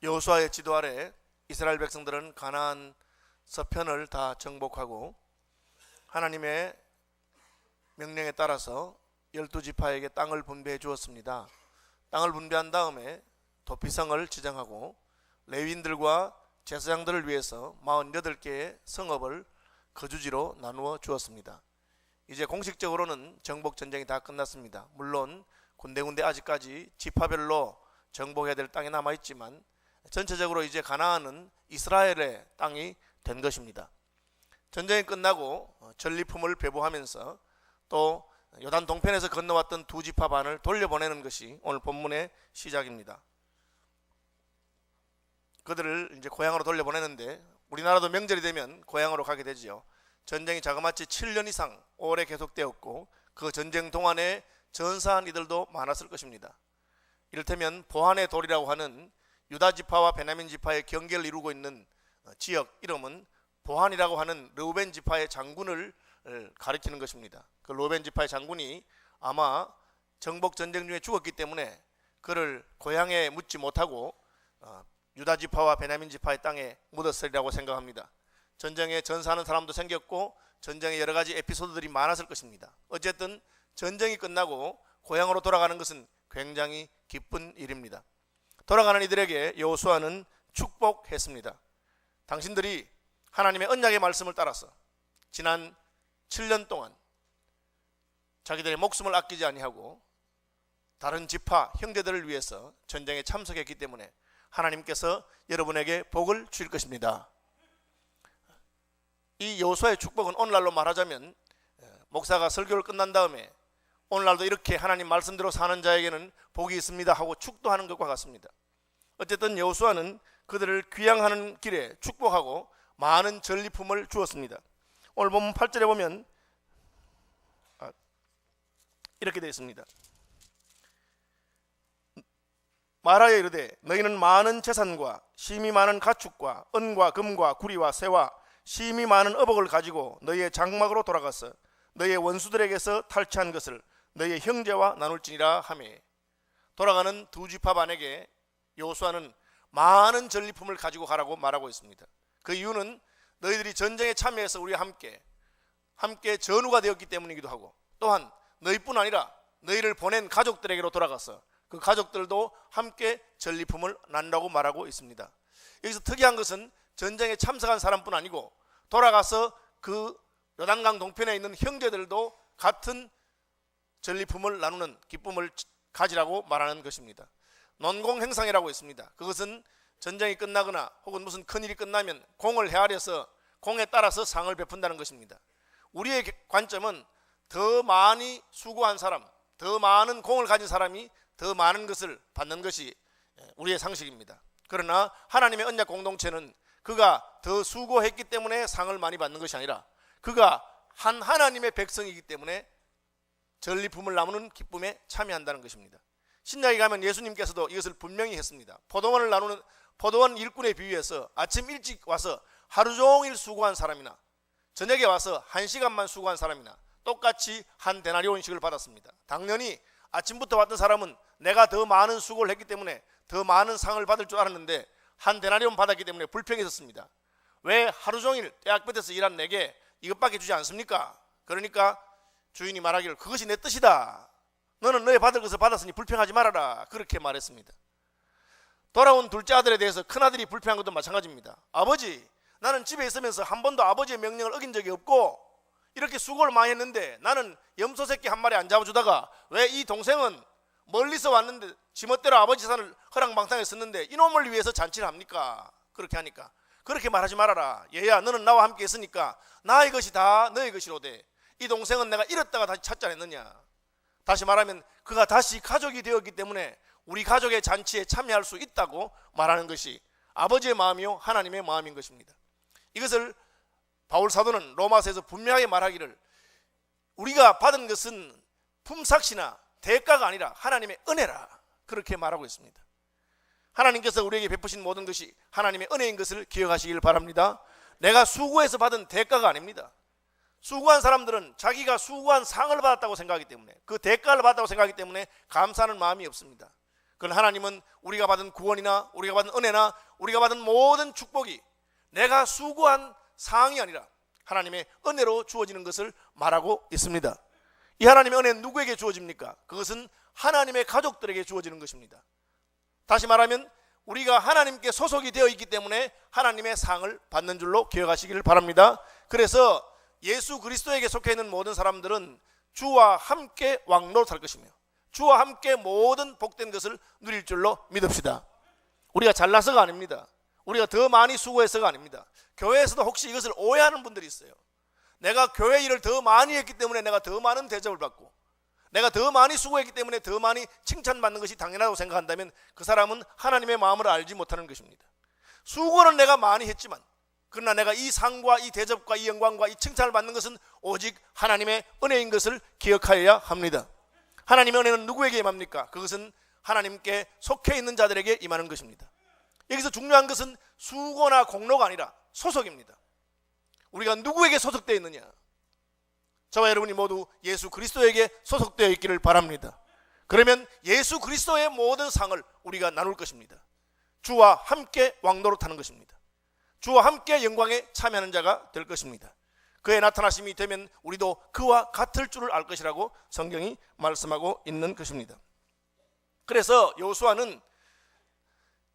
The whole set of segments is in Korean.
여호수아의 지도 아래 이스라엘 백성들은 가나안 서편을 다 정복하고 하나님의 명령에 따라서 12지파에게 땅을 분배해 주었습니다. 땅을 분배한 다음에 도피성을 지정하고 레위인들과 제사장들을 위해서 48개의 성읍을 거주지로 나누어 주었습니다. 이제 공식적으로는 정복전쟁이 다 끝났습니다. 물론 군데군데 아직까지 지파별로 정복해야 될 땅이 남아있지만 전체적으로 이제 가나안은 이스라엘의 땅이 된 것입니다. 전쟁이 끝나고 전리품을 배부하면서 또 요단 동편에서 건너왔던 두 지파 반을 돌려보내는 것이 오늘 본문의 시작입니다. 그들을 이제 고향으로 돌려보내는데 우리나라도 명절이 되면 고향으로 가게 되지요. 전쟁이 자그마치 7년 이상 오래 계속되었고 그 전쟁 동안에 전사한 이들도 많았을 것입니다. 이를테면 보한의 돌이라고 하는 유다 지파와 베냐민 지파의 경계를 이루고 있는 지역 이름은 보한이라고 하는 르우벤 지파의 장군을 가리키는 것입니다. 그 르우벤 지파의 장군이 아마 정복 전쟁 중에 죽었기 때문에 그를 고향에 묻지 못하고 유다 지파와 베냐민 지파의 땅에 묻었으리라고 생각합니다. 전쟁에 전사하는 사람도 생겼고 전쟁에 여러 가지 에피소드들이 많았을 것입니다. 어쨌든 전쟁이 끝나고 고향으로 돌아가는 것은 굉장히 기쁜 일입니다. 돌아가는 이들에게 여호수아는 축복했습니다. 당신들이 하나님의 언약의 말씀을 따라서 지난 7년 동안 자기들의 목숨을 아끼지 아니하고 다른 지파 형제들을 위해서 전쟁에 참석했기 때문에 하나님께서 여러분에게 복을 주실 것입니다. 이 여호수아의 축복은 오늘날로 말하자면 목사가 설교를 끝난 다음에 오늘날도 이렇게 하나님 말씀대로 사는 자에게는 복이 있습니다 하고 축도하는 것과 같습니다. 어쨌든 여호수아는 그들을 귀향하는 길에 축복하고 많은 전리품을 주었습니다. 오늘 본문 8절에 보면 이렇게 되어 있습니다. 말하여 이르되 너희는 많은 재산과 심이 많은 가축과 은과 금과 구리와 새와 심이 많은 어복을 가지고 너희의 장막으로 돌아가서 너희의 원수들에게서 탈취한 것을 너희의 형제와 나눌지니라 하며, 돌아가는 두 지파 반에게 여호수아는 많은 전리품을 가지고 가라고 말하고 있습니다. 그 이유는 너희들이 전쟁에 참여해서 우리와 함께 전우가 되었기 때문이기도 하고, 또한 너희뿐 아니라 너희를 보낸 가족들에게로 돌아가서 그 가족들도 함께 전리품을 나누라고 말하고 있습니다. 여기서 특이한 것은 전쟁에 참석한 사람뿐 아니고 돌아가서 그 요단강 동편에 있는 형제들도 같은 전리품을 나누는 기쁨을 가지라고 말하는 것입니다. 논공행상이라고 있습니다. 그것은 전쟁이 끝나거나 혹은 무슨 큰일이 끝나면 공을 헤아려서 공에 따라서 상을 베푼다는 것입니다. 우리의 관점은 더 많이 수고한 사람, 더 많은 공을 가진 사람이 더 많은 것을 받는 것이 우리의 상식입니다. 그러나 하나님의 언약 공동체는 그가 더 수고했기 때문에 상을 많이 받는 것이 아니라 그가 하나님의 백성이기 때문에 전리품을 나누는 기쁨에 참여한다는 것입니다. 신약에 가면 예수님께서도 이것을 분명히 했습니다. 포도원 일꾼에 비유해서 아침 일찍 와서 하루 종일 수고한 사람이나 저녁에 와서 1시간만 수고한 사람이나 똑같이 한 데나리온씩을 받았습니다. 당연히 아침부터 왔던 사람은 내가 더 많은 수고를 했기 때문에 더 많은 상을 받을 줄 알았는데 한 데나리온 받았기 때문에 불평이 있었습니다. 왜 하루 종일 떼약볕에서 일한 내게 이것밖에 주지 않습니까? 그러니까 주인이 말하기를 그것이 내 뜻이다. 너는 너의 받을 것을 받았으니 불평하지 말아라. 그렇게 말했습니다. 돌아온 둘째 아들에 대해서 큰아들이 불평한 것도 마찬가지입니다. 아버지, 나는 집에 있으면서 한 번도 아버지의 명령을 어긴 적이 없고 이렇게 수고를 많이 했는데 나는 염소 새끼 한 마리 안 잡아주다가 왜 이 동생은 멀리서 왔는데 지멋대로 아버지 산을 허랑방탕에 썼는데 이놈을 위해서 잔치를 합니까? 그렇게 하니까 그렇게 말하지 말아라. 얘야, 너는 나와 함께 있으니까 나의 것이 다 너의 것이로되 이 동생은 내가 잃었다가 다시 찾지 않았느냐. 다시 말하면 그가 다시 가족이 되었기 때문에 우리 가족의 잔치에 참여할 수 있다고 말하는 것이 아버지의 마음이요 하나님의 마음인 것입니다. 이것을 바울 사도는 로마서에서 분명하게 말하기를 우리가 받은 것은 품삯이나 대가가 아니라 하나님의 은혜라 그렇게 말하고 있습니다. 하나님께서 우리에게 베푸신 모든 것이 하나님의 은혜인 것을 기억하시길 바랍니다. 내가 수고해서 받은 대가가 아닙니다. 수고한 사람들은 자기가 수고한 상을 받았다고 생각하기 때문에 그 대가를 받았다고 생각하기 때문에 감사하는 마음이 없습니다. 그건 하나님은 우리가 받은 구원이나 우리가 받은 은혜나 우리가 받은 모든 축복이 내가 수고한 상이 아니라 하나님의 은혜로 주어지는 것을 말하고 있습니다. 이 하나님의 은혜는 누구에게 주어집니까? 그것은 하나님의 가족들에게 주어지는 것입니다. 다시 말하면 우리가 하나님께 소속이 되어 있기 때문에 하나님의 상을 받는 줄로 기억하시기를 바랍니다. 그래서 예수 그리스도에게 속해 있는 모든 사람들은 주와 함께 왕노릇할 것이며 주와 함께 모든 복된 것을 누릴 줄로 믿읍시다. 우리가 잘나서가 아닙니다. 우리가 더 많이 수고해서가 아닙니다. 교회에서도 혹시 이것을 오해하는 분들이 있어요. 내가 교회 일을 더 많이 했기 때문에 내가 더 많은 대접을 받고 내가 더 많이 수고했기 때문에 더 많이 칭찬받는 것이 당연하다고 생각한다면 그 사람은 하나님의 마음을 알지 못하는 것입니다. 수고는 내가 많이 했지만 그러나 내가 이 상과 이 대접과 이 영광과 이 칭찬을 받는 것은 오직 하나님의 은혜인 것을 기억하여야 합니다. 하나님의 은혜는 누구에게 임합니까? 그것은 하나님께 속해 있는 자들에게 임하는 것입니다. 여기서 중요한 것은 수고나 공로가 아니라 소속입니다. 우리가 누구에게 소속되어 있느냐? 저와 여러분이 모두 예수 그리스도에게 소속되어 있기를 바랍니다. 그러면 예수 그리스도의 모든 상을 우리가 나눌 것입니다. 주와 함께 왕노릇하는 것입니다. 주와 함께 영광에 참여하는 자가 될 것입니다. 그의 나타나심이 되면 우리도 그와 같을 줄을 알 것이라고 성경이 말씀하고 있는 것입니다. 그래서 여호수아는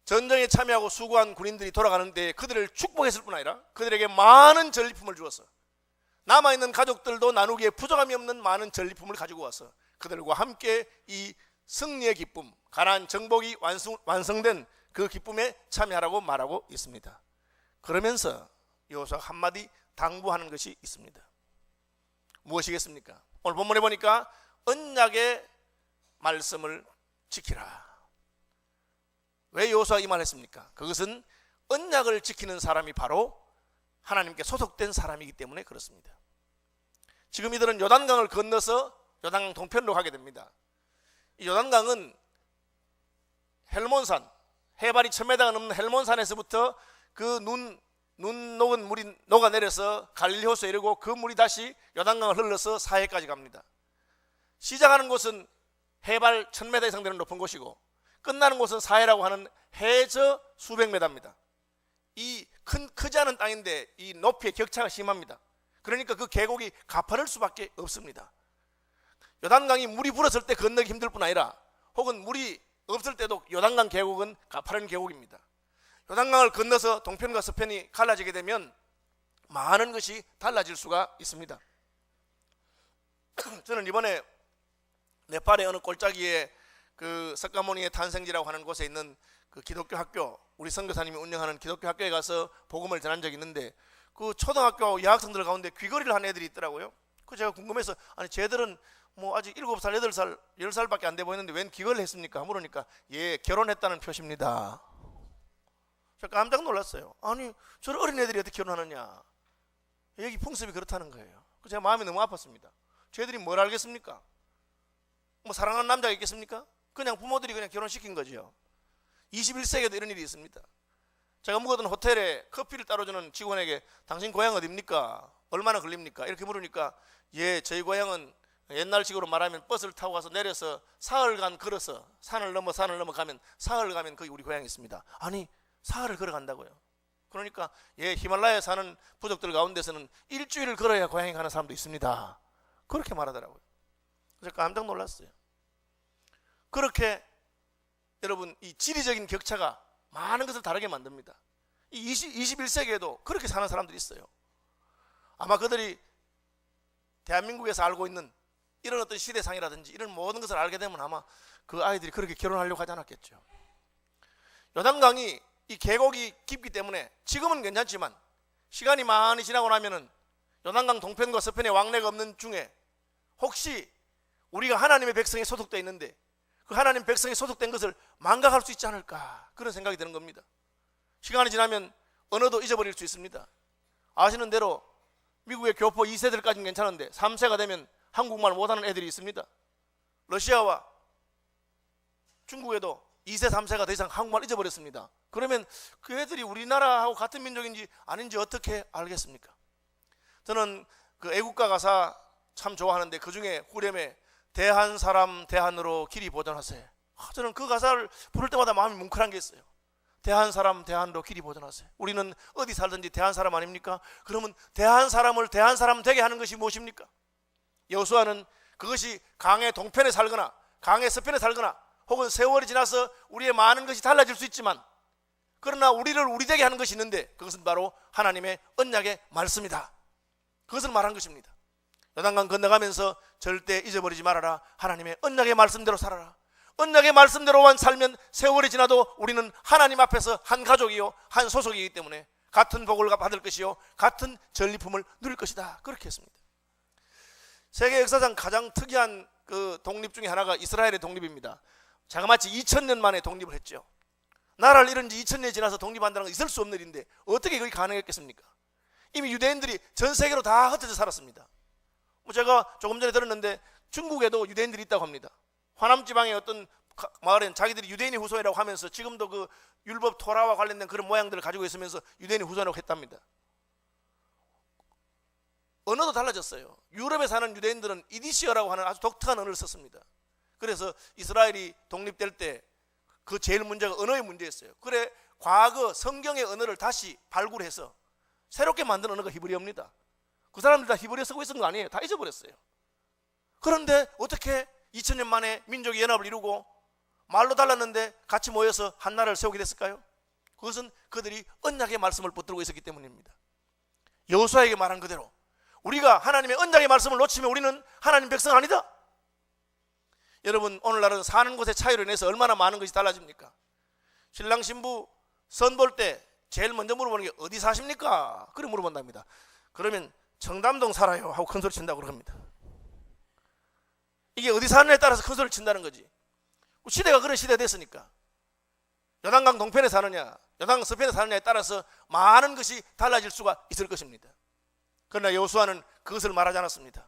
전쟁에 참여하고 수고한 군인들이 돌아가는데 그들을 축복했을 뿐 아니라 그들에게 많은 전리품을 주었어. 남아있는 가족들도 나누기에 부족함이 없는 많은 전리품을 가지고 와서 그들과 함께 이 승리의 기쁨, 가나안 정복이 완성된 그 기쁨에 참여하라고 말하고 있습니다. 그러면서 여호수아가 한마디 당부하는 것이 있습니다. 무엇이겠습니까? 오늘 본문에 보니까 언약의 말씀을 지키라. 왜 여호수아가 이 말을 했습니까? 그것은 언약을 지키는 사람이 바로 하나님께 소속된 사람이기 때문에 그렇습니다. 지금 이들은 요단강을 건너서 요단강 동편으로 가게 됩니다. 이 요단강은 헬몬산, 해발이 1000m가 넘는 헬몬산에서부터 그 눈 녹은 물이 녹아내려서 갈릴리 호수에 이르고 그 물이 다시 요단강을 흘러서 사해까지 갑니다. 시작하는 곳은 해발 1000m 이상 되는 높은 곳이고 끝나는 곳은 사해라고 하는 해저 수백 메다입니다. 이 크지 않은 땅인데 이 높이의 격차가 심합니다. 그러니까 그 계곡이 가파를 수밖에 없습니다. 요단강이 물이 불었을 때 건너기 힘들 뿐 아니라 혹은 물이 없을 때도 요단강 계곡은 가파른 계곡입니다. 요단강을 건너서 동편과 서편이 갈라지게 되면 많은 것이 달라질 수가 있습니다. 저는 이번에 네팔의 어느 골짜기에 그 석가모니의 탄생지라고 하는 곳에 있는 그 기독교 학교, 우리 선교사님이 운영하는 기독교 학교에 가서 복음을 전한 적이 있는데 그 초등학교 여학생들 가운데 귀걸이를 한 애들이 있더라고요. 그 제가 궁금해서 아니 쟤들은 뭐 아직 7살, 8살, 10살밖에 안 돼 보이는데 웬 귀걸이를 했습니까? 물으니까 예, 결혼했다는 표시입니다. 제가 깜짝 놀랐어요. 아니 저런 어린애들이 어떻게 결혼하느냐. 여기 풍습이 그렇다는 거예요. 제가 마음이 너무 아팠습니다. 쟤들이 뭘 알겠습니까? 뭐 사랑하는 남자가 있겠습니까? 그냥 부모들이 그냥 결혼시킨 거죠. 21세기에도 이런 일이 있습니다. 제가 묵었던 호텔에 커피를 따라주는 직원에게 당신 고향 어디입니까? 얼마나 걸립니까? 이렇게 물으니까 예, 저희 고향은 옛날식으로 말하면 버스를 타고 가서 내려서 사흘간 걸어서 산을 넘어 가면 사흘 가면 거기 우리 고향이 있습니다. 아니 사흘을 걸어간다고요. 그러니까 예, 히말라야에 사는 부족들 가운데서는 일주일을 걸어야 고향에 가는 사람도 있습니다. 그렇게 말하더라고요. 그래서 깜짝 놀랐어요. 그렇게 여러분 이 지리적인 격차가 많은 것을 다르게 만듭니다. 이 21세기에도 그렇게 사는 사람들이 있어요. 아마 그들이 대한민국에서 알고 있는 이런 어떤 시대상이라든지 이런 모든 것을 알게 되면 아마 그 아이들이 그렇게 결혼하려고 하지 않았겠죠. 요단강이 이 계곡이 깊기 때문에 지금은 괜찮지만 시간이 많이 지나고 나면은 요단강 동편과 서편에 왕래가 없는 중에 혹시 우리가 하나님의 백성에 소속되어 있는데 그 하나님 백성에 소속된 것을 망각할 수 있지 않을까 그런 생각이 드는 겁니다. 시간이 지나면 언어도 잊어버릴 수 있습니다. 아시는 대로 미국의 교포 2세들까지는 괜찮은데 3세가 되면 한국말 못하는 애들이 있습니다. 러시아와 중국에도 2세 3세가 더 이상 한국말 잊어버렸습니다. 그러면 그 애들이 우리나라하고 같은 민족인지 아닌지 어떻게 알겠습니까? 저는 그 애국가 가사 참 좋아하는데 그 중에 후렴에 대한 사람 대한으로 길이 보존하세. 저는 그 가사를 부를 때마다 마음이 뭉클한 게 있어요. 대한 사람 대한으로 길이 보존하세요. 우리는 어디 살든지 대한 사람 아닙니까? 그러면 대한 사람을 대한 사람 되게 하는 것이 무엇입니까? 여호수아는 그것이 강의 동편에 살거나 강의 서편에 살거나 혹은 세월이 지나서 우리의 많은 것이 달라질 수 있지만, 그러나 우리를 우리 되게 하는 것이 있는데 그것은 바로 하나님의 언약의 말씀이다. 그것을 말한 것입니다. 요단강 건너가면서 절대 잊어버리지 말아라. 하나님의 언약의 말씀대로 살아라. 언약의 말씀대로만 살면 세월이 지나도 우리는 하나님 앞에서 한 가족이요 한 소속이기 때문에 같은 복을 받을 것이요 같은 전리품을 누릴 것이다. 그렇게 했습니다. 세계 역사상 가장 특이한 그 독립 중에 하나가 이스라엘의 독립입니다. 자그마치 2000년 만에 독립을 했죠. 나라를 잃은 지 2000년이 지나서 독립한다는 건 있을 수 없는 일인데 어떻게 그게 가능했겠습니까? 이미 유대인들이 전 세계로 다 흩어져 살았습니다. 제가 조금 전에 들었는데 중국에도 유대인들이 있다고 합니다. 화남 지방의 어떤 마을엔 자기들이 유대인의 후손이라고 하면서 지금도 그 율법 토라와 관련된 그런 모양들을 가지고 있으면서 유대인의 후손이라고 했답니다. 언어도 달라졌어요. 유럽에 사는 유대인들은 이디시어라고 하는 아주 독특한 언어를 썼습니다. 그래서 이스라엘이 독립될 때 그 제일 문제가 언어의 문제였어요. 그래 과거 성경의 언어를 다시 발굴해서 새롭게 만든 언어가 히브리어입니다. 그 사람들 다 히브리어 쓰고 있었던 거 아니에요. 다 잊어버렸어요. 그런데 어떻게 2000년 만에 민족이 연합을 이루고 말로 달랐는데 같이 모여서 한 나라를 세우게 됐을까요? 그것은 그들이 언약의 말씀을 붙들고 있었기 때문입니다. 여호수아에게 말한 그대로 우리가 하나님의 언약의 말씀을 놓치면 우리는 하나님 백성 아니다. 여러분, 오늘날은 사는 곳의 차이로 인해서 얼마나 많은 것이 달라집니까? 신랑 신부 선 볼 때 제일 먼저 물어보는 게 어디 사십니까? 그래 물어본답니다. 그러면 청담동 살아요 하고 큰소리 친다고 그럽니다. 이게 어디 사느냐에 따라서 큰소리를 친다는 거지. 시대가 그런 시대가 됐으니까 요단강 동편에 사느냐 요단강 서편에 사느냐에 따라서 많은 것이 달라질 수가 있을 것입니다. 그러나 여호수아는 그것을 말하지 않았습니다.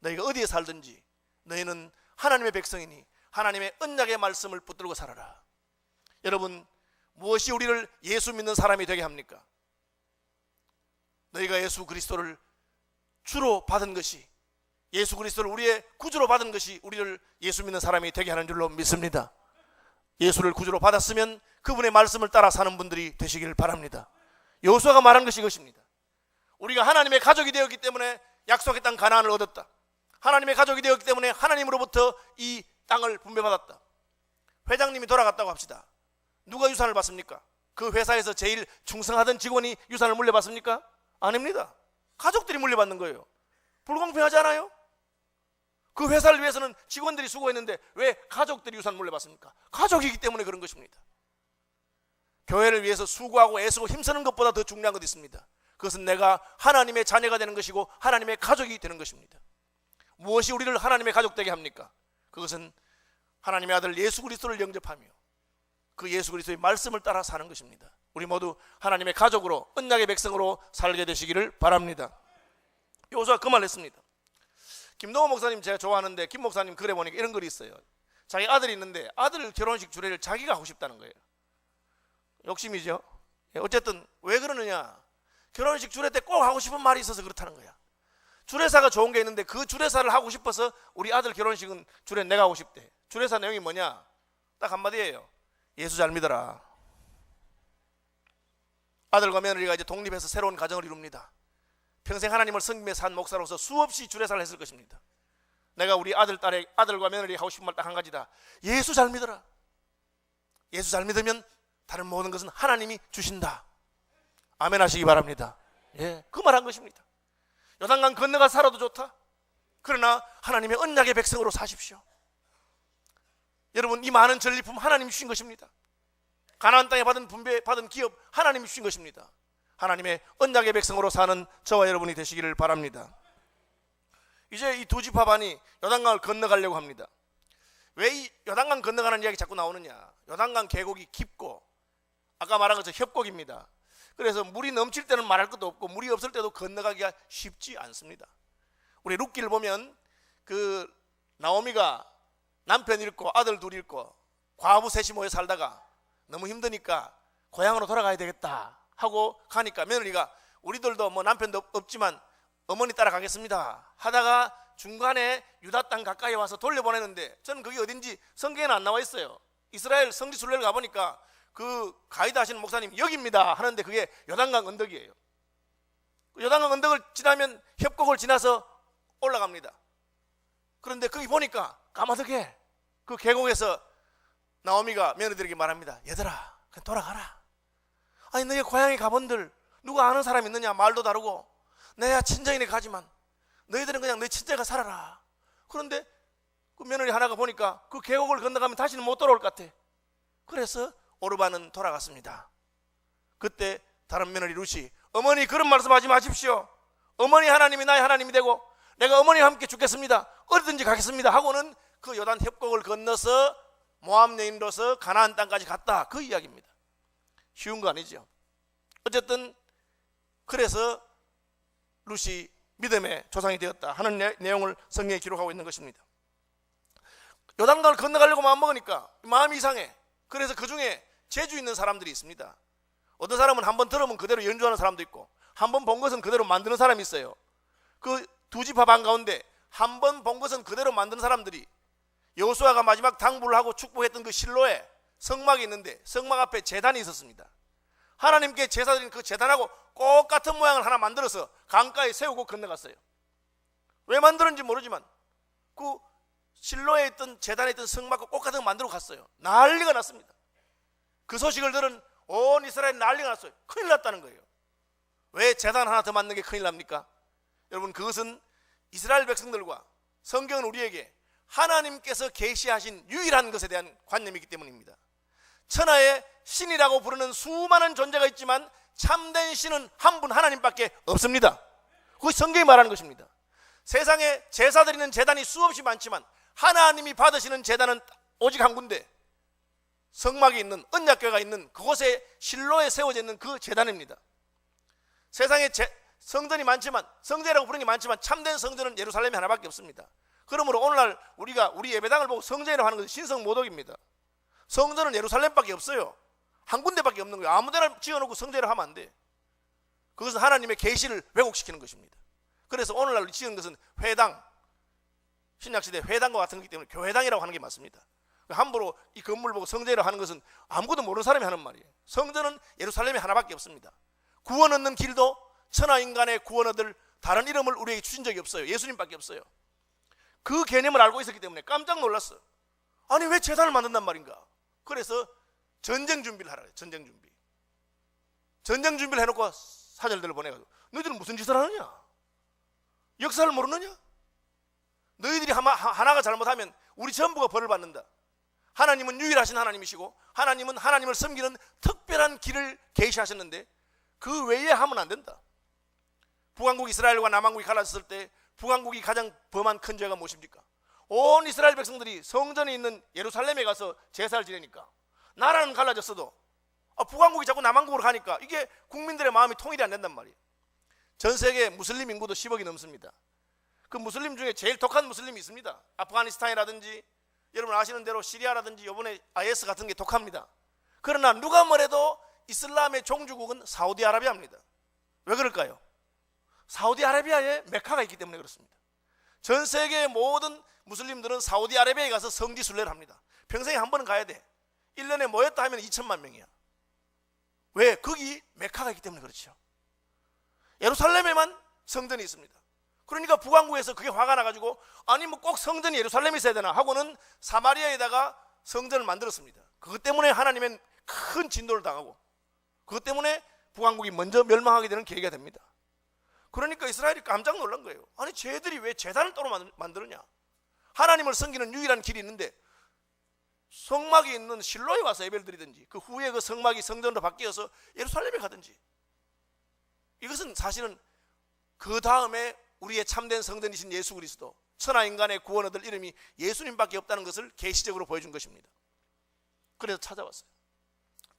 너희가 어디에 살든지 너희는 하나님의 백성이니 하나님의 언약의 말씀을 붙들고 살아라. 여러분, 무엇이 우리를 예수 믿는 사람이 되게 합니까? 너희가 예수 그리스도를 주로 받은 것이, 예수 그리스도를 우리의 구주로 받은 것이 우리를 예수 믿는 사람이 되게 하는 줄로 믿습니다. 예수를 구주로 받았으면 그분의 말씀을 따라 사는 분들이 되시길 바랍니다. 여호수아가 말한 것이 이것입니다. 우리가 하나님의 가족이 되었기 때문에 약속의 땅 가나안을 얻었다. 하나님의 가족이 되었기 때문에 하나님으로부터 이 땅을 분배받았다. 회장님이 돌아갔다고 합시다. 누가 유산을 받습니까? 그 회사에서 제일 충성하던 직원이 유산을 물려받습니까? 아닙니다. 가족들이 물려받는 거예요. 불공평하지 않아요? 그 회사를 위해서는 직원들이 수고했는데 왜 가족들이 유산 물려받습니까? 가족이기 때문에 그런 것입니다. 교회를 위해서 수고하고 애쓰고 힘쓰는 것보다 더 중요한 것이 있습니다. 그것은 내가 하나님의 자녀가 되는 것이고 하나님의 가족이 되는 것입니다. 무엇이 우리를 하나님의 가족 되게 합니까? 그것은 하나님의 아들 예수 그리스도를 영접하며 그 예수 그리스도의 말씀을 따라 사는 것입니다. 우리 모두 하나님의 가족으로 언약의 백성으로 살게 되시기를 바랍니다. 여호수아가 그 말을 했습니다. 김동호 목사님 제가 좋아하는데 김 목사님 글에 보니까 이런 글이 있어요. 자기 아들이 있는데 아들 결혼식 주례를 자기가 하고 싶다는 거예요. 욕심이죠. 어쨌든 왜 그러느냐, 결혼식 주례 때 꼭 하고 싶은 말이 있어서 그렇다는 거야. 주례사가 좋은 게 있는데 그 주례사를 하고 싶어서 우리 아들 결혼식은 주례 내가 하고 싶대. 주례사 내용이 뭐냐? 딱 한마디예요. 예수 잘 믿어라. 아들과 며느리가 이제 독립해서 새로운 가정을 이룹니다. 평생 하나님을 섬기며 산 목사로서 수없이 주례사를 했을 것입니다. 내가 우리 아들과 며느리 하고 싶은 말 딱 한 가지다. 예수 잘 믿어라. 예수 잘 믿으면 다른 모든 것은 하나님이 주신다. 아멘 하시기 바랍니다. 예, 그 말 한 것입니다. 요단강 건너가 살아도 좋다. 그러나 하나님의 언약의 백성으로 사십시오. 여러분, 이 많은 전리품 하나님이 주신 것입니다. 가나안 땅에 받은 기업 하나님이 주신 것입니다. 하나님의 언약의 백성으로 사는 저와 여러분이 되시기를 바랍니다. 이제 이 두 지파반이 요단강을 건너가려고 합니다. 왜 이 요단강 건너가는 이야기 자꾸 나오느냐? 요단강 계곡이 깊고 아까 말한 것처럼 협곡입니다. 그래서 물이 넘칠 때는 말할 것도 없고 물이 없을 때도 건너가기가 쉽지 않습니다. 우리 룻기를 보면 그 나오미가 남편 잃고 아들 둘 잃고 과부 셋이 모여 살다가 너무 힘드니까 고향으로 돌아가야 되겠다 하고 가니까 며느리가 우리들도 뭐 남편도 없지만 어머니 따라가겠습니다 하다가 중간에 유다 땅 가까이 와서 돌려보내는데 저는 그게 어딘지 성경에는 안 나와 있어요. 이스라엘 성지 순례를 가보니까 그 가이드 하시는 목사님 여기입니다 하는데 그게 요단강 언덕이에요. 요단강 언덕을 지나면 협곡을 지나서 올라갑니다. 그런데 거기 보니까 까마득해. 그 계곡에서 나오미가 며느리들에게 말합니다. 얘들아 그냥 돌아가라. 아니 너희 고향에 가본들 누가 아는 사람 있느냐. 말도 다르고 내야 친정이네 가지만 너희들은 그냥 너희 친정에 살아라. 그런데 그 며느리 하나가 보니까 그 계곡을 건너가면 다시는 못 돌아올 것 같아. 그래서 오르반은 돌아갔습니다. 그때 다른 며느리 룻이 어머니 그런 말씀하지 마십시오. 어머니 하나님이 나의 하나님이 되고 내가 어머니와 함께 죽겠습니다. 어디든지 가겠습니다 하고는 그 요단 협곡을 건너서 모압 여인으로서 가나안 땅까지 갔다. 그 이야기입니다. 쉬운 거 아니죠. 어쨌든 그래서 룻이 믿음의 조상이 되었다 하는 내용을 성경에 기록하고 있는 것입니다. 요단강을 건너가려고 마음먹으니까 마음이 이상해. 그래서 그 중에 재주 있는 사람들이 있습니다. 어떤 사람은 한번 들으면 그대로 연주하는 사람도 있고 한 번 본 것은 그대로 만드는 사람이 있어요. 그 두 지파 반 가운데 한 번 본 것은 그대로 만드는 사람들이 여호수아가 마지막 당부를 하고 축복했던 그 실로에 성막이 있는데 성막 앞에 제단이 있었습니다. 하나님께 제사드린 그 제단하고 똑같은 모양을 하나 만들어서 강가에 세우고 건너갔어요. 왜 만들었는지 모르지만 그 실로에 있던 제단에 있던 성막과 똑같은 거 만들어 갔어요. 난리가 났습니다. 그 소식을 들은 온 이스라엘 난리가 났어요. 큰일 났다는 거예요. 왜 제단 하나 더 만드는 게 큰일 납니까? 여러분 그것은 이스라엘 백성들과 성경은 우리에게 하나님께서 계시하신 유일한 것에 대한 관념이기 때문입니다. 천하에 신이라고 부르는 수많은 존재가 있지만 참된 신은 한 분 하나님밖에 없습니다. 그것이 성경이 말하는 것입니다. 세상에 제사 드리는 제단이 수없이 많지만 하나님이 받으시는 제단은 오직 한 군데, 성막이 있는 언약궤가 있는 그곳에 실로에 세워져 있는 그 제단입니다. 세상에 성전이 많지만, 성전이라고 부르는 게 많지만 참된 성전은 예루살렘에 하나밖에 없습니다. 그러므로 오늘날 우리가 우리 예배당을 보고 성전이라고 하는 것은 신성모독입니다. 성전은 예루살렘밖에 없어요. 한 군데밖에 없는 거예요. 아무데나 지어놓고 성전이라고 하면 안 돼. 그것은 하나님의 계시를 왜곡시키는 것입니다. 그래서 오늘날 지은 것은 회당, 신약시대 회당과 같은 거기 때문에 교회당이라고 하는 게 맞습니다. 함부로 이 건물을 보고 성전이라고 하는 것은 아무것도 모르는 사람이 하는 말이에요. 성전은 예루살렘에 하나밖에 없습니다. 구원 얻는 길도 천하인간의 구원 얻을 다른 이름을 우리에게 주신 적이 없어요. 예수님밖에 없어요. 그 개념을 알고 있었기 때문에 깜짝 놀랐어. 아니 왜 제단을 만든단 말인가. 그래서 전쟁 준비를 하라. 전쟁 준비. 전쟁 준비를 해놓고 사절들을 보내가지고 너희들은 무슨 짓을 하느냐? 역사를 모르느냐? 너희들이 하나가 잘못하면 우리 전부가 벌을 받는다. 하나님은 유일하신 하나님이시고 하나님은 하나님을 섬기는 특별한 길을 계시하셨는데 그 외에 하면 안 된다. 북왕국 이스라엘과 남왕국이 갈라졌을 때 북왕국이 가장 범한 큰 죄가 무엇입니까? 온 이스라엘 백성들이 성전에 있는 예루살렘에 가서 제사를 지내니까 나라는 갈라졌어도 북왕국이 자꾸 남왕국으로 가니까 이게 국민들의 마음이 통일이 안 된단 말이에요. 전 세계 무슬림 인구도 10억이 넘습니다. 그 무슬림 중에 제일 독한 무슬림이 있습니다. 아프가니스탄이라든지 여러분 아시는 대로 시리아라든지 이번에 IS 같은 게 독합니다. 그러나 누가 뭐래도 이슬람의 종주국은 사우디아라비아입니다. 왜 그럴까요? 사우디아라비아에 메카가 있기 때문에 그렇습니다. 전 세계의 모든 무슬림들은 사우디아라비아에 가서 성지 순례를 합니다. 평생에 한 번은 가야 돼. 1년에 모였다 하면 2천만 명이야. 왜? 거기 메카가 있기 때문에 그렇죠. 예루살렘에만 성전이 있습니다. 그러니까 북왕국에서 그게 화가 나가지고 아니 뭐 꼭 성전이 예루살렘에 있어야 되나 하고는 사마리아에다가 성전을 만들었습니다. 그것 때문에 하나님은 큰 진도를 당하고 그것 때문에 북왕국이 먼저 멸망하게 되는 계기가 됩니다. 그러니까 이스라엘이 깜짝 놀란 거예요. 아니 쟤들이 왜 제단을 따로 만드느냐. 하나님을 섬기는 유일한 길이 있는데 성막이 있는 실로에 와서 예배를 드리든지 그 후에 그 성막이 성전으로 바뀌어서 예루살렘에 가든지, 이것은 사실은 그 다음에 우리의 참된 성전이신 예수 그리스도, 천하인간의 구원 얻을 이름이 예수님밖에 없다는 것을 계시적으로 보여준 것입니다. 그래서 찾아왔어요.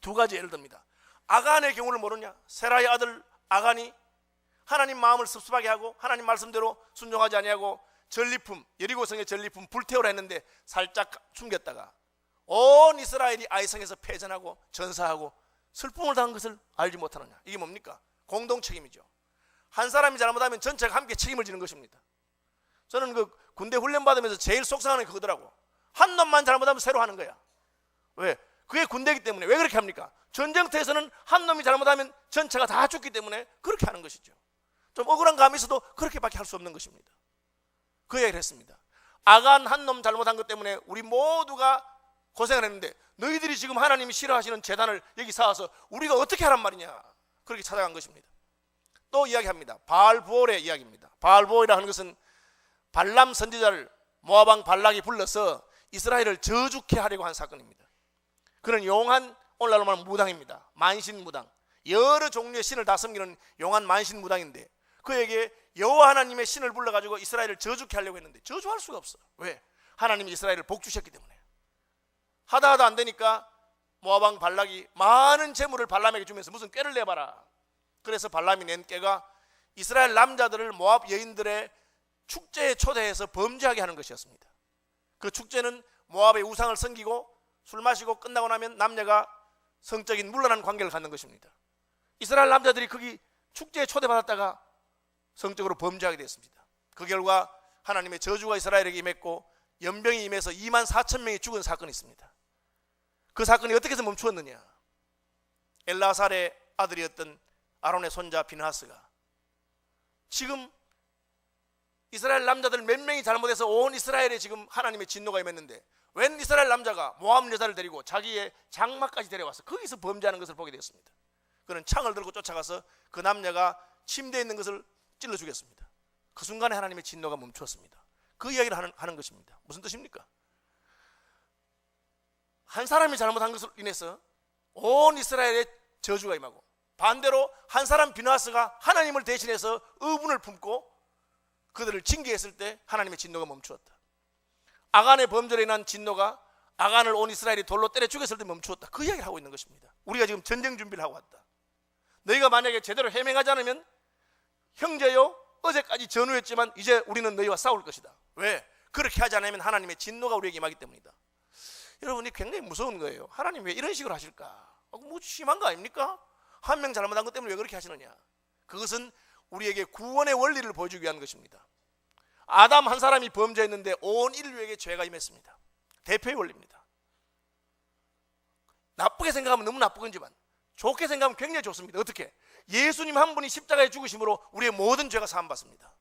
두 가지 예를 듭니다. 아간의 경우를 모르냐? 세라의 아들 아간이 하나님 마음을 섭섭하게 하고 하나님 말씀대로 순종하지 아니하고 전리품, 여리고성의 전리품 불태우라 했는데 살짝 숨겼다가 온 이스라엘이 아이성에서 패전하고 전사하고 슬픔을 당한 것을 알지 못하느냐. 이게 뭡니까? 공동 책임이죠. 한 사람이 잘못하면 전체가 함께 책임을 지는 것입니다. 저는 그 군대 훈련 받으면서 제일 속상한 게 그거더라고. 한 놈만 잘못하면 새로 하는 거야. 왜? 그게 군대이기 때문에. 왜 그렇게 합니까? 전쟁터에서는 한 놈이 잘못하면 전체가 다 죽기 때문에 그렇게 하는 것이죠. 좀 억울한 감이 있어도 그렇게밖에 할 수 없는 것입니다. 그 얘기를 했습니다. 아간 한 놈 잘못한 것 때문에 우리 모두가 고생을 했는데 너희들이 지금 하나님이 싫어하시는 제단을 여기 쌓아서 우리가 어떻게 하란 말이냐, 그렇게 찾아간 것입니다. 또 이야기합니다. 바알부올의 이야기입니다. 바알부올이라는 것은 발람 선지자를 모압왕 발락이 불러서 이스라엘을 저주케 하려고 한 사건입니다. 그는 용한, 오늘날로 말하면 무당입니다. 만신무당, 여러 종류의 신을 다 섬기는 용한 만신무당인데 그에게 여호와 하나님의 신을 불러가지고 이스라엘을 저주케 하려고 했는데 저주할 수가 없어. 왜? 하나님이 이스라엘을 복주셨기 때문에. 하다 안 되니까 모압왕 발락이 많은 재물을 발람에게 주면서 무슨 꾀를 내봐라. 그래서 발람이 낸 꾀가 이스라엘 남자들을 모압 여인들의 축제에 초대해서 범죄하게 하는 것이었습니다. 그 축제는 모압의 우상을 섬기고 술 마시고 끝나고 나면 남녀가 성적인 물란한 관계를 갖는 것입니다. 이스라엘 남자들이 거기 축제에 초대받았다가 성적으로 범죄하게 됐습니다. 그 결과 하나님의 저주가 이스라엘에게 임했고 연병이 임해서 2만 4천 명이 죽은 사건이 있습니다. 그 사건이 어떻게 해서 멈추었느냐? 엘라살의 아들이었던 아론의 손자 비느하스가 지금 이스라엘 남자들 몇 명이 잘못해서 온 이스라엘에 지금 하나님의 진노가 임했는데 웬 이스라엘 남자가 모압 여자를 데리고 자기의 장막까지 데려와서 거기서 범죄하는 것을 보게 되었습니다. 그는 창을 들고 쫓아가서 그 남녀가 침대에 있는 것을 찔러 죽였습니다. 그 순간에 하나님의 진노가 멈추었습니다. 그 이야기를 하는 것입니다. 무슨 뜻입니까? 한 사람이 잘못한 것으로 인해서 온 이스라엘에 저주가 임하고 반대로 한 사람 비느하스가 하나님을 대신해서 의분을 품고 그들을 징계했을 때 하나님의 진노가 멈추었다. 아간의 범죄로 인한 진노가 아간을 온 이스라엘이 돌로 때려 죽였을 때 멈추었다. 그 이야기를 하고 있는 것입니다. 우리가 지금 전쟁 준비를 하고 왔다. 너희가 만약에 제대로 해명하지 않으면 형제요 어제까지 전우했지만 이제 우리는 너희와 싸울 것이다. 왜? 그렇게 하지 않으면 하나님의 진노가 우리에게 임하기 때문이다. 여러분이 굉장히 무서운 거예요. 하나님 왜 이런 식으로 하실까? 뭐 심한 거 아닙니까? 한 명 잘못한 것 때문에 왜 그렇게 하시느냐? 그것은 우리에게 구원의 원리를 보여주기 위한 것입니다. 아담 한 사람이 범죄했는데 온 인류에게 죄가 임했습니다. 대표의 원리입니다. 나쁘게 생각하면 너무 나쁘건지만 좋게 생각하면 굉장히 좋습니다. 어떻게? 예수님 한 분이 십자가에 죽으심으로 우리의 모든 죄가 사함받습니다.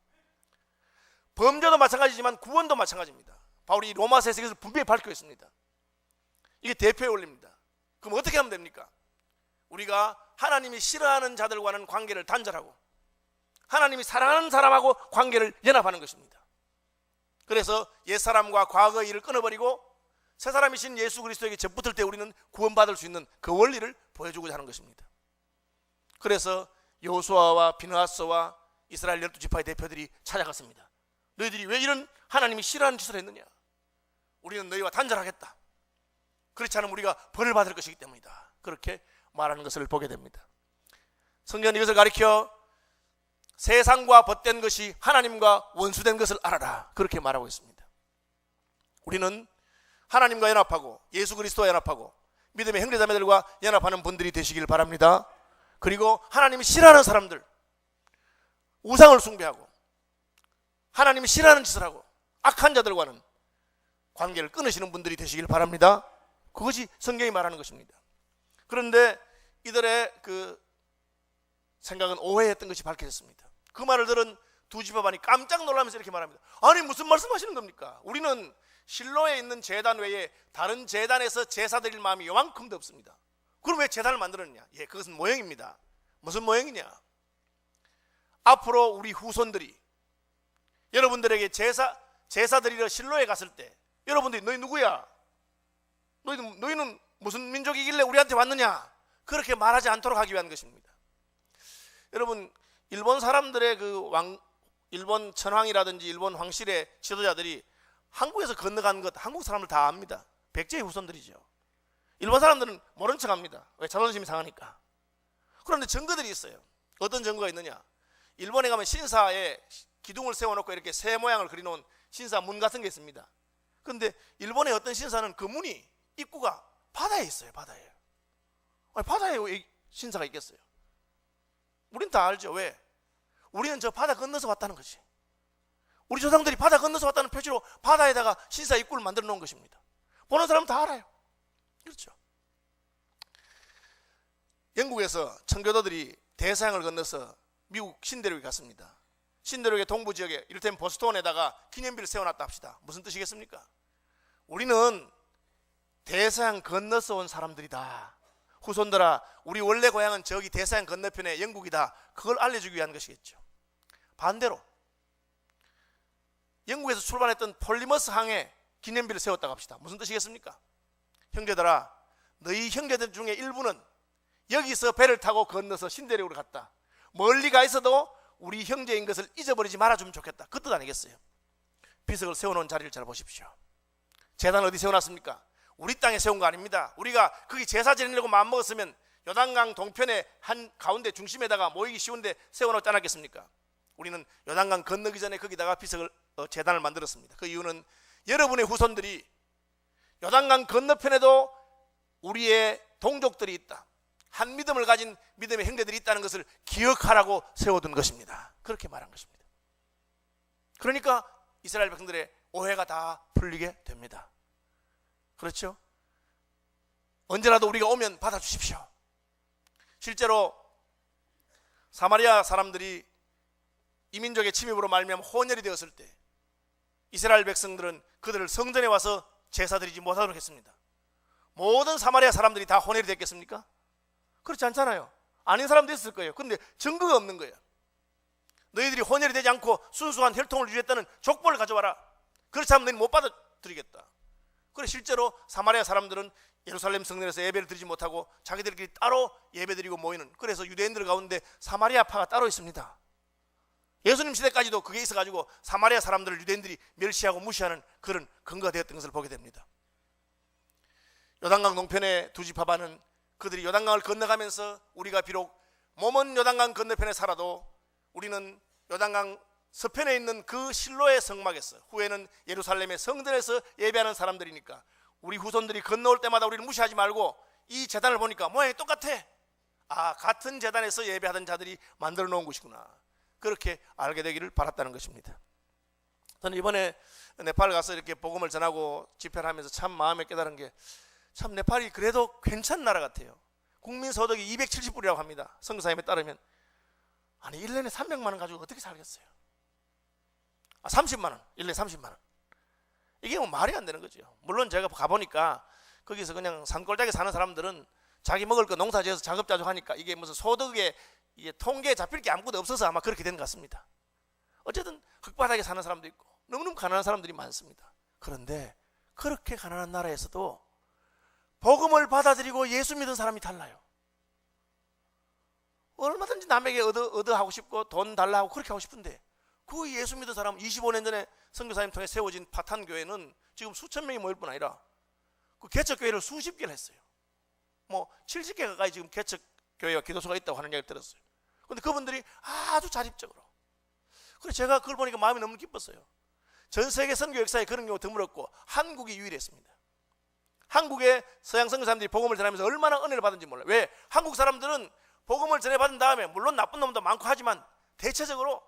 범죄도 마찬가지지만 구원도 마찬가지입니다. 바울이 로마서에서 이것을 분명히 밝혀 있습니다. 이게 대표의 원리입니다. 그럼 어떻게 하면 됩니까? 우리가 하나님이 싫어하는 자들과는 관계를 단절하고 하나님이 사랑하는 사람하고 관계를 연합하는 것입니다. 그래서 옛사람과 과거의 일을 끊어버리고 새 사람이신 예수 그리스도에게 접붙을 때 우리는 구원받을 수 있는 그 원리를 보여주고자 하는 것입니다. 그래서 여호수아와 비느하스와 이스라엘 12지파의 대표들이 찾아갔습니다. 너희들이 왜 이런 하나님이 싫어하는 짓을 했느냐? 우리는 너희와 단절하겠다. 그렇지 않으면 우리가 벌을 받을 것이기 때문이다. 그렇게 말하는 것을 보게 됩니다. 성경은 이것을 가리켜 세상과 벗된 것이 하나님과 원수된 것을 알아라, 그렇게 말하고 있습니다. 우리는 하나님과 연합하고 예수 그리스도와 연합하고 믿음의 형제자매들과 연합하는 분들이 되시길 바랍니다. 그리고 하나님이 싫어하는 사람들, 우상을 숭배하고 하나님이 싫어하는 짓을 하고 악한 자들과는 관계를 끊으시는 분들이 되시길 바랍니다. 그것이 성경이 말하는 것입니다. 그런데 이들의 그 생각은 오해했던 것이 밝혀졌습니다. 그 말을 들은 두 지파반이 깜짝 놀라면서 이렇게 말합니다. 아니 무슨 말씀하시는 겁니까? 우리는 실로에 있는 제단 외에 다른 제단에서 제사 드릴 마음이 요만큼도 없습니다. 그럼 왜 제단을 만들었느냐? 예, 그것은 모형입니다. 무슨 모형이냐? 앞으로 우리 후손들이 여러분들에게 제사 드리러 실로에 갔을 때 여러분들이 너희 누구야? 너희는 무슨 민족이길래 우리한테 왔느냐? 그렇게 말하지 않도록 하기 위한 것입니다. 여러분, 일본 사람들의 일본 천황이라든지 일본 황실의 지도자들이 한국에서 건너간 것 한국 사람들 다 압니다. 백제의 후손들이죠. 일본 사람들은 모른 척 합니다. 왜? 자존심이 상하니까. 그런데 증거들이 있어요. 어떤 증거가 있느냐? 일본에 가면 신사에 기둥을 세워놓고 이렇게 새 모양을 그려놓은 신사 문 같은 게 있습니다. 그런데 일본의 어떤 신사는 그 문이 입구가 바다에 있어요. 바다에. 아니, 바다에 왜 신사가 있겠어요? 우린 다 알죠. 왜? 우리는 저 바다 건너서 왔다는 거지. 우리 조상들이 바다 건너서 왔다는 표시로 바다에다가 신사 입구를 만들어 놓은 것입니다. 보는 사람은 다 알아요. 그렇죠. 영국에서 청교도들이 대서양을 건너서 미국 신대륙에 갔습니다. 신대륙의 동부 지역에 이를테면 보스턴에다가 기념비를 세워놨다 합시다. 무슨 뜻이겠습니까? 우리는 대서양 건너서 온 사람들이다. 후손들아, 우리 원래 고향은 저기 대서양 건너편에 영국이다. 그걸 알려주기 위한 것이겠죠. 반대로 영국에서 출발했던 폴리머스 항에 기념비를 세웠다고 합시다. 무슨 뜻이겠습니까? 형제들아, 너희 형제들 중에 일부는 여기서 배를 타고 건너서 신대륙으로 갔다. 멀리 가 있어도 우리 형제인 것을 잊어버리지 말아주면 좋겠다. 그 뜻 아니겠어요? 비석을 세워놓은 자리를 잘 보십시오. 제단 어디 세워놨습니까? 우리 땅에 세운 거 아닙니다. 우리가 거기 제사 지내려고 마음먹었으면 요단강 동편의 한 가운데 중심에다가 모이기 쉬운데 세워놓지 않았겠습니까? 우리는 요단강 건너기 전에 거기다가 비석을 제단을 만들었습니다. 그 이유는 여러분의 후손들이 요단강 건너편에도 우리의 동족들이 있다, 한 믿음을 가진 믿음의 형제들이 있다는 것을 기억하라고 세워둔 것입니다. 그렇게 말한 것입니다. 그러니까 이스라엘 백성들의 오해가 다 풀리게 됩니다. 그렇죠? 언제라도 우리가 오면 받아주십시오. 실제로 사마리아 사람들이 이민족의 침입으로 말미암아 혼혈이 되었을 때 이스라엘 백성들은 그들을 성전에 와서 제사 드리지 못하도록 했습니다. 모든 사마리아 사람들이 다 혼혈이 됐겠습니까? 그렇지 않잖아요. 아닌 사람도 있을 거예요. 근데 증거가 없는 거예요. 너희들이 혼혈이 되지 않고 순수한 혈통을 유지했다는 족보를 가져와라. 그렇지 않으면 너희는 못 받아드리겠다. 그래 실제로 사마리아 사람들은 예루살렘 성전에서 예배를 드리지 못하고 자기들끼리 따로 예배드리고 모이는, 그래서 유대인들 가운데 사마리아파가 따로 있습니다. 예수님 시대까지도 그게 있어가지고 사마리아 사람들을 유대인들이 멸시하고 무시하는 그런 근거가 되었던 것을 보게 됩니다. 요단강 동편의 두 지파반은 그들이 요단강을 건너가면서 우리가 비록 몸은 요단강 건너편에 살아도 우리는 요단강 서편에 있는 그 실로의 성막에서, 후에는 예루살렘의 성전에서 예배하는 사람들이니까 우리 후손들이 건너올 때마다 우리를 무시하지 말고 이 제단을 보니까 모양이 똑같아. 아, 같은 제단에서 예배하던 자들이 만들어 놓은 것이구나. 그렇게 알게 되기를 바랐다는 것입니다. 저는 이번에 네팔 가서 이렇게 복음을 전하고 집회를 하면서 참 마음에 깨달은 게, 참 네팔이 그래도 괜찮은 나라 같아요. 국민소득이 270불이라고 합니다. 선교사님에 따르면. 아니 1년에 300만 원 가지고 어떻게 살겠어요? 30만 원, 1년에 30만 원. 이게 뭐 말이 안 되는 거죠. 물론 제가 가보니까 거기서 그냥 산골짜기 사는 사람들은 자기 먹을 거 농사지어서 자급자족하니까 이게 무슨 소득에 이게 통계에 잡힐 게 아무것도 없어서 아마 그렇게 된 것 같습니다. 어쨌든 흙바닥에 사는 사람도 있고 너무너무 가난한 사람들이 많습니다. 그런데 그렇게 가난한 나라에서도 복음을 받아들이고 예수 믿은 사람이 달라요. 얼마든지 남에게 얻어 하고 싶고 돈 달라 하고 그렇게 하고 싶은데, 그 예수 믿은 사람 25년 전에 선교사님 통해 세워진 파탄교회는 지금 수천 명이 모일 뿐 아니라 그 개척교회를 수십 개를 했어요. 뭐 70개 가까이 지금 개척교회와 기도소가 있다고 하는 이야기를 들었어요. 그런데 그분들이 아주 자립적으로, 그래서 제가 그걸 보니까 마음이 너무 기뻤어요. 전 세계 선교 역사에 그런 경우 드물었고 한국이 유일했습니다. 한국의 서양 선교사님들이 복음을 전하면서 얼마나 은혜를 받은지 몰라요. 왜? 한국 사람들은 복음을 전해받은 다음에 물론 나쁜 놈도 많고 하지만 대체적으로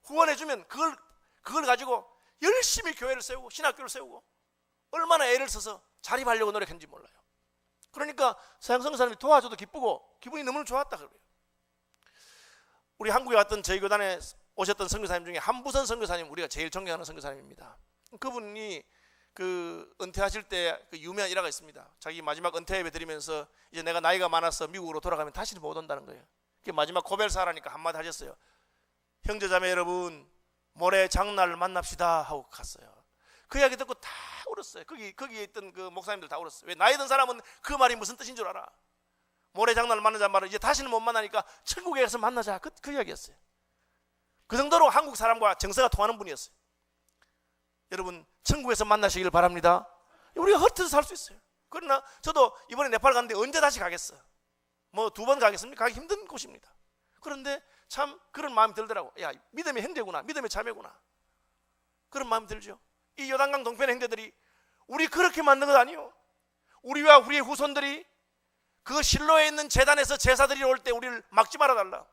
후원해주면 그걸 가지고 열심히 교회를 세우고 신학교를 세우고 얼마나 애를 써서 자립하려고 노력했는지 몰라요. 그러니까 서양 선교사님이 도와줘도 기쁘고 기분이 너무 좋았다 그래요. 우리 한국에 왔던 저희 교단에 오셨던 선교사님 중에 한부선 선교사님, 우리가 제일 존경하는 선교사님입니다. 그분이 그 은퇴하실 때 그 유명한 일화가 있습니다. 자기 마지막 은퇴 예배 드리면서 이제 내가 나이가 많아서 미국으로 돌아가면 다시는 못 온다는 거예요. 마지막 고백을 하라니까 한마디 하셨어요. 형제자매 여러분, 모레 장날을 만납시다 하고 갔어요. 그 이야기 듣고 다 울었어요. 거기에 있던 그 목사님들 다 울었어요. 왜? 나이 든 사람은 그 말이 무슨 뜻인 줄 알아. 모레 장날을 만나자 말은 이제 다시는 못 만나니까 천국에 가서 만나자, 그 이야기였어요. 그 정도로 한국 사람과 정서가 통하는 분이었어요. 여러분, 천국에서 만나시길 바랍니다. 우리가 흩어져 살 수 있어요. 그러나 저도 이번에 네팔 갔는데 언제 다시 가겠어요? 뭐 2번 가겠습니까? 가기 힘든 곳입니다. 그런데 참 그런 마음이 들더라고. 야, 믿음의 형제구나, 믿음의 자매구나, 그런 마음이 들죠. 이 요단강 동편의 형제들이 우리 그렇게 만든 것 아니요. 우리와 우리의 후손들이 그 실로에 있는 제단에서 제사드리러 올 때 우리를 막지 말아달라.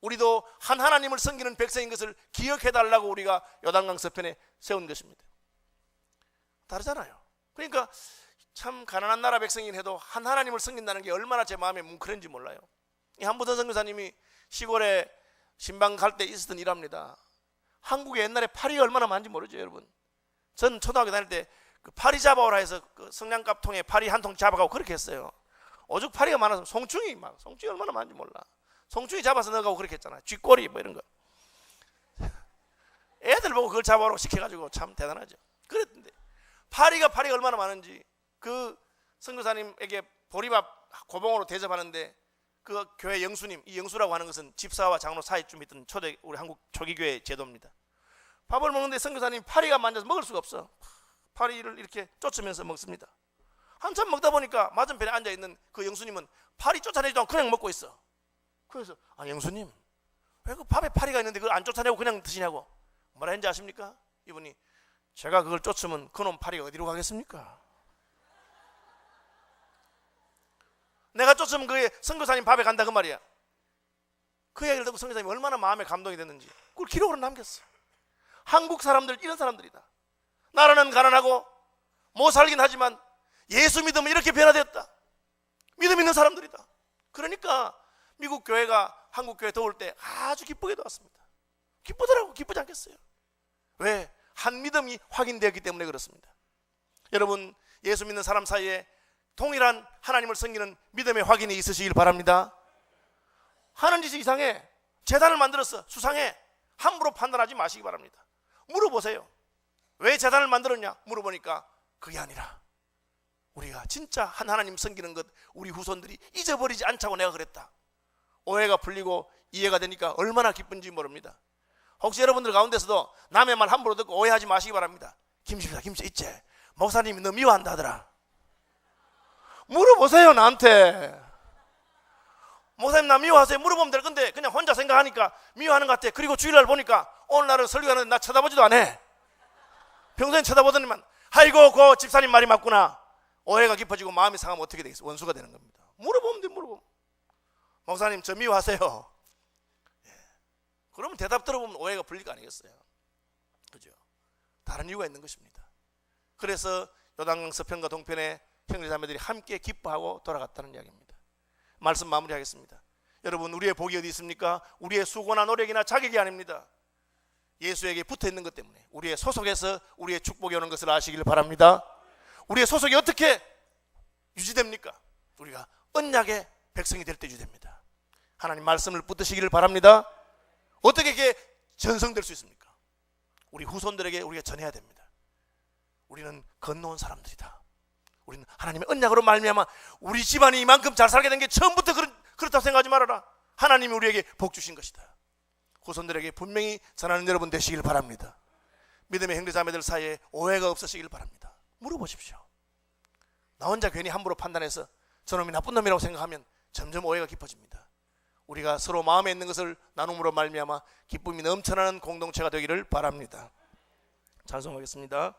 우리도 한 하나님을 섬기는 백성인 것을 기억해달라고 우리가 요단강 서편에 세운 것입니다. 다르잖아요. 그러니까 참 가난한 나라 백성이긴 해도 한 하나님을 섬긴다는 게 얼마나 제 마음에 뭉클한지 몰라요. 이 한부선 선교사님이 시골에 신방 갈 때 있었던 일합니다. 한국에 옛날에 파리가 얼마나 많은지 모르죠, 여러분. 전 초등학교 다닐 때 그 파리 잡아오라 해서 그 성냥갑 통에 파리 한 통 잡아가고 그렇게 했어요. 오죽 파리가 많아서 송충이 얼마나 많은지 몰라. 송충이 잡아서 넣어가고 그렇게 했잖아. 쥐꼬리 뭐 이런 거. 애들 보고 그걸 잡아오라고 시켜가지고 참 대단하죠. 그랬는데 파리가 얼마나 많은지 그 선교사님에게 보리밥 고봉으로 대접하는데 그 교회 영수님, 이 영수라고 하는 것은 집사와 장로 사이쯤 있던 초대 우리 한국 초기교회 제도입니다. 밥을 먹는데 선교사님 파리가 만져서 먹을 수가 없어. 파리를 이렇게 쫓으면서 먹습니다. 한참 먹다 보니까 맞은편에 앉아있는 그 영수님은 파리 쫓아내지도 않고 그냥 먹고 있어. 그래서 영수님 왜 그 밥에 파리가 있는데 그걸 안 쫓아내고 그냥 드시냐고. 뭐라 했는지 아십니까? 이분이 제가 그걸 쫓으면 그놈 파리가 어디로 가겠습니까? 내가 쫓으면 그게 선교사님 밥에 간다 그 말이야. 그 얘기를 듣고 선교사님이 얼마나 마음에 감동이 됐는지 그걸 기록으로 남겼어. 한국 사람들 이런 사람들이다. 나라는 가난하고 못 살긴 하지만 예수 믿으면 이렇게 변화되었다. 믿음 있는 사람들이다. 그러니까 미국 교회가 한국 교회 도울 때 아주 기쁘게 도왔습니다. 기쁘더라고. 기쁘지 않겠어요? 왜? 한 믿음이 확인되었기 때문에 그렇습니다. 여러분, 예수 믿는 사람 사이에 동일한 하나님을 섬기는 믿음의 확인이 있으시길 바랍니다. 하는 짓이 이상해. 제단을 만들었어. 수상해. 함부로 판단하지 마시기 바랍니다. 물어보세요. 왜 제단을 만들었냐? 물어보니까 그게 아니라 우리가 진짜 한 하나님 섬기는 것 우리 후손들이 잊어버리지 않자고 내가 그랬다. 오해가 풀리고 이해가 되니까 얼마나 기쁜지 모릅니다. 혹시 여러분들 가운데서도 남의 말 함부로 듣고 오해하지 마시기 바랍니다. 김집사 있지? 목사님이 너 미워한다 하더라. 물어보세요. 나한테. 목사님 나 미워하세요? 물어보면 될 건데 그냥 혼자 생각하니까 미워하는 것 같아. 그리고 주일날 보니까 오늘날은 설교하는데 나 쳐다보지도 않아. 평소엔 쳐다보더니만 아이고 그 집사님 말이 맞구나. 오해가 깊어지고 마음이 상하면 어떻게 되겠어? 원수가 되는 겁니다. 물어보면 돼. 물어보면. 목사님 저 미워하세요? 예. 그러면 대답 들어보면 오해가 풀릴 거 아니겠어요? 그죠? 다른 이유가 있는 것입니다. 그래서 요단강 서편과 동편에 형제자매들이 함께 기뻐하고 돌아갔다는 이야기입니다. 말씀 마무리하겠습니다. 여러분, 우리의 복이 어디 있습니까? 우리의 수고나 노력이나 자격이 아닙니다. 예수에게 붙어있는 것 때문에 우리의 소속에서 우리의 축복이 오는 것을 아시길 바랍니다. 우리의 소속이 어떻게 유지됩니까? 우리가 언약의 백성이 될 때 유지됩니다. 하나님 말씀을 붙드시기를 바랍니다. 어떻게 이게 전성될 수 있습니까? 우리 후손들에게 우리가 전해야 됩니다. 우리는 건너온 사람들이다. 우리는 하나님의 언약으로 말미암아 우리 집안이 이만큼 잘 살게 된 게 처음부터 그렇다고 생각하지 말아라. 하나님이 우리에게 복 주신 것이다. 후손들에게 분명히 전하는 여러분 되시길 바랍니다. 믿음의 형제자매들 사이에 오해가 없으시길 바랍니다. 물어보십시오. 나 혼자 괜히 함부로 판단해서 저놈이 나쁜 놈이라고 생각하면 점점 오해가 깊어집니다. 우리가 서로 마음에 있는 것을 나눔으로 말미암아 기쁨이 넘쳐나는 공동체가 되기를 바랍니다. 찬송하겠습니다.